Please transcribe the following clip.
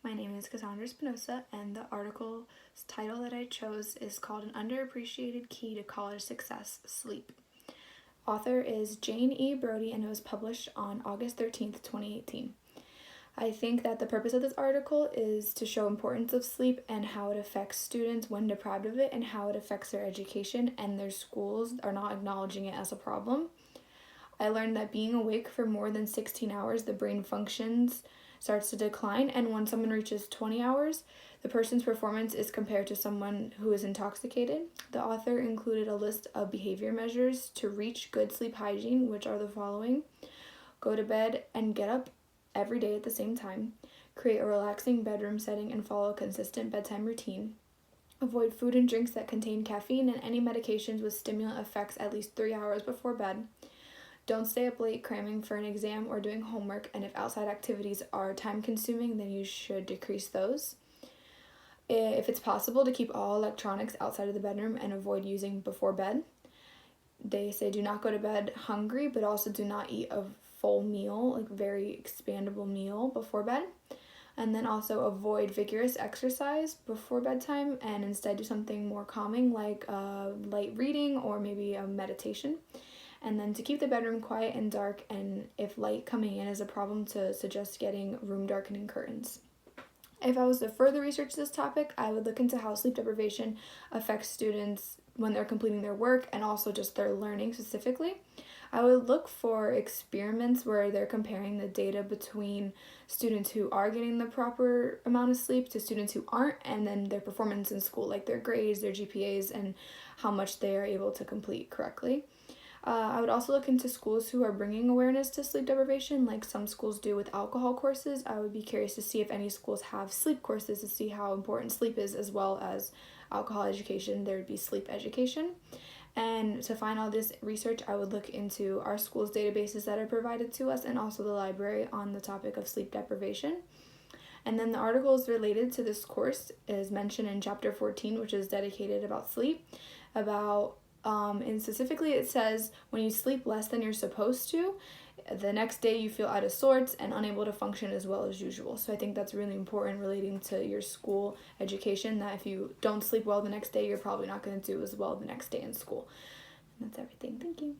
My name is Cassandra Espinosa, and the article's title that I chose is called An Underappreciated Key to College Success, Sleep. Author is Jane E. Brody, and it was published on August 13th, 2018. I think that the purpose of this article is to show importance of sleep and how it affects students when deprived of it and how it affects their education, and their schools are not acknowledging it as a problem. I learned that being awake for more than 16 hours, the brain functions starts to decline, and when someone reaches 20 hours, the person's performance is compared to someone who is intoxicated. The author included a list of behavior measures to reach good sleep hygiene, which are the following: go to bed and get up every day at the same time, create a relaxing bedroom setting and follow a consistent bedtime routine, avoid food and drinks that contain caffeine and any medications with stimulant effects at least 3 hours before bed. Don't stay up late cramming for an exam or doing homework, and if outside activities are time-consuming, then you should decrease those. If it's possible, to keep all electronics outside of the bedroom and avoid using before bed. They say do not go to bed hungry, but also do not eat a full meal, like very expandable meal before bed. And then also avoid vigorous exercise before bedtime and instead do something more calming like light reading or maybe a meditation. And then to keep the bedroom quiet and dark, and if light coming in is a problem, to suggest getting room darkening curtains. If I was to further research this topic, I would look into how sleep deprivation affects students when they're completing their work and also just their learning specifically. I would look for experiments where they're comparing the data between students who are getting the proper amount of sleep to students who aren't, and then their performance in school, like their grades, their GPAs, and how much they are able to complete correctly. I would also look into schools who are bringing awareness to sleep deprivation, like some schools do with alcohol courses. I would be curious to see if any schools have sleep courses to see how important sleep is, as well as alcohol education. There would be sleep education. And to find all this research, I would look into our school's databases that are provided to us and also the library on the topic of sleep deprivation. And then the articles related to this course is mentioned in chapter 14, which is dedicated about sleep, and specifically it says when you sleep less than you're supposed to, the next day you feel out of sorts and unable to function as well as usual. So I think that's really important relating to your school education, that if you don't sleep well the next day, you're probably not going to do as well the next day in school. And that's everything. Thank you.